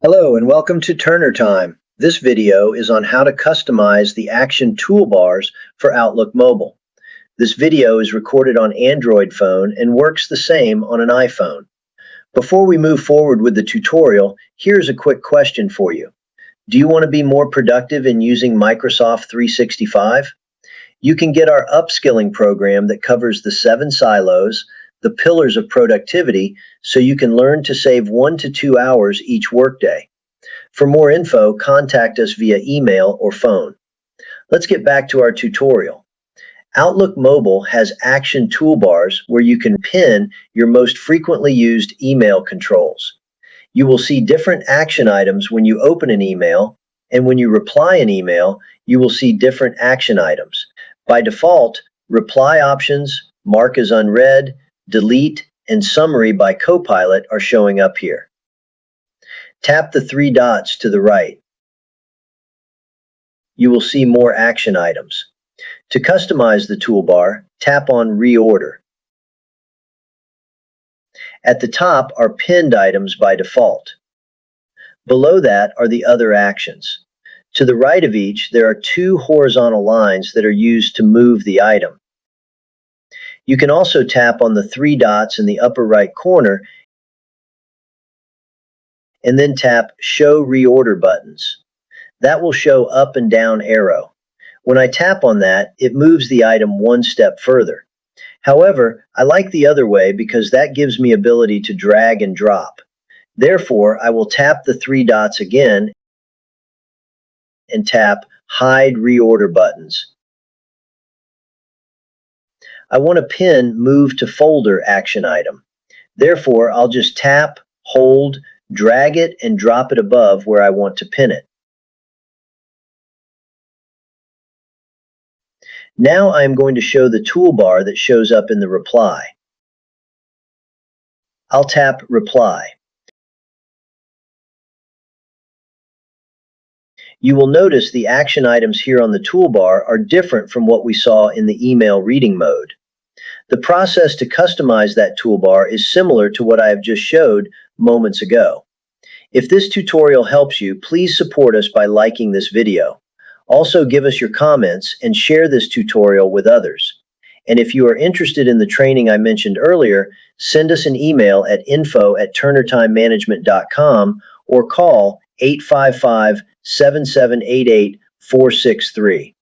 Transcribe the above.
Hello and welcome to TurnerTime. This video is on how to customize the action toolbars for Outlook Mobile. This video is recorded on Android phone and works the same on an iPhone. Before we move forward with the tutorial, here's a quick question for you. Do you want to be more productive in using Microsoft 365? You can get our upskilling program that covers the 7 silos, the pillars of productivity, so you can learn to save 1 to 2 hours each workday. For more info, contact us via email or phone. Let's get back to our tutorial. Outlook Mobile has action toolbars where you can pin your most frequently used email controls. You will see different action items when you open an email, and when you reply an email, you will see different action items. By default, reply options, mark as unread, delete, and summary by Copilot are showing up here. Tap the 3 dots to the right. You will see more action items. To customize the toolbar, tap on Reorder. At the top are pinned items by default. Below that are the other actions. To the right of each, there are 2 horizontal lines that are used to move the item. You can also tap on the 3 dots in the upper right corner and then tap Show Reorder buttons. That will show up and down arrow. When I tap on that, it moves the item 1 step further. However, I like the other way because that gives me ability to drag and drop. Therefore, I will tap the 3 dots again and tap Hide Reorder buttons. I want to pin Move to Folder action item. Therefore, I'll just tap, hold, drag it, and drop it above where I want to pin it. Now I am going to show the toolbar that shows up in the reply. I'll tap Reply. You will notice the action items here on the toolbar are different from what we saw in the email reading mode. The process to customize that toolbar is similar to what I have just showed moments ago. If this tutorial helps you, please support us by liking this video. Also, give us your comments and share this tutorial with others. And if you are interested in the training I mentioned earlier, send us an email at info@turnertimemanagement.com or call 855-7788-463.